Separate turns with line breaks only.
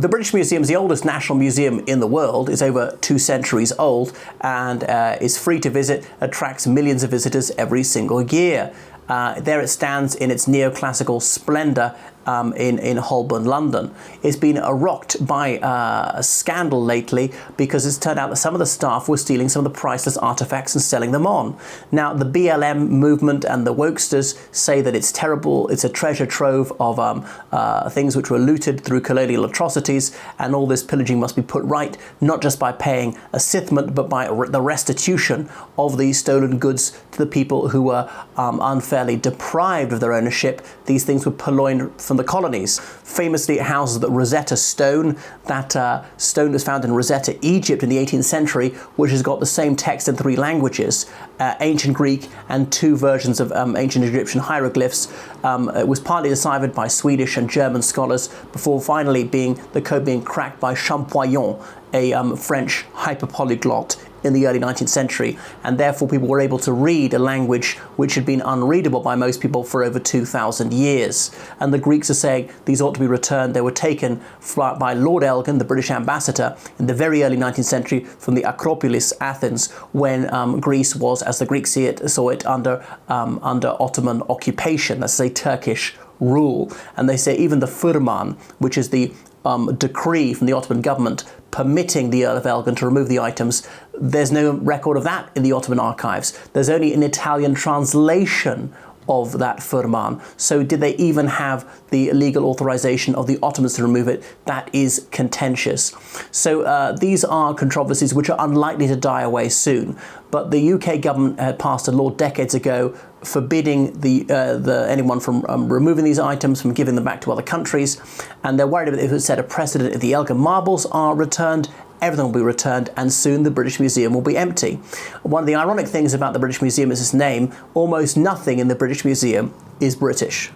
the British Museum is the oldest national museum in the world. It's over 2 centuries old and is free to visit, attracts millions of visitors every single year. There it stands in its neoclassical splendour in Holborn, London. It's been rocked by a scandal lately because it's turned out that some of the staff were stealing some of the priceless artefacts and selling them on. Now, the BLM movement and the wokesters say that it's terrible. It's a treasure trove of things which were looted through colonial atrocities, and all this pillaging must be put right, not just by paying a sithment, but by the restitution of these stolen goods to the people who were unfairly deprived of their ownership. These things were purloined from the colonies. Famously, it houses the Rosetta Stone. That stone was found in Rosetta, Egypt in the 18th century, which has got the same text in 3 languages, ancient Greek and 2 versions of ancient Egyptian hieroglyphs. It was partly deciphered by Swedish and German scholars before finally the code being cracked by Champollion, a French hyperpolyglot in the early 19th century, and therefore people were able to read a language which had been unreadable by most people for over 2,000 years. And the Greeks are saying these ought to be returned. They were taken by Lord Elgin, the British ambassador, in the very early 19th century from the Acropolis, Athens, when Greece was, as the Greeks saw it, under Ottoman occupation, that's a Turkish rule. And they say even the Firman, which is the decree from the Ottoman government permitting the Earl of Elgin to remove the items, there's no record of that in the Ottoman archives. There's only an Italian translation of that Firman. So did they even have the legal authorization of the Ottomans to remove it? That is contentious. So these are controversies which are unlikely to die away soon. But the UK government had passed a law decades ago forbidding anyone from removing these items, from giving them back to other countries. And they're worried about if it set a precedent. If the Elgin marbles are returned, everything will be returned, and soon the British Museum will be empty. One of the ironic things about the British Museum is its name. Almost nothing in the British Museum is British.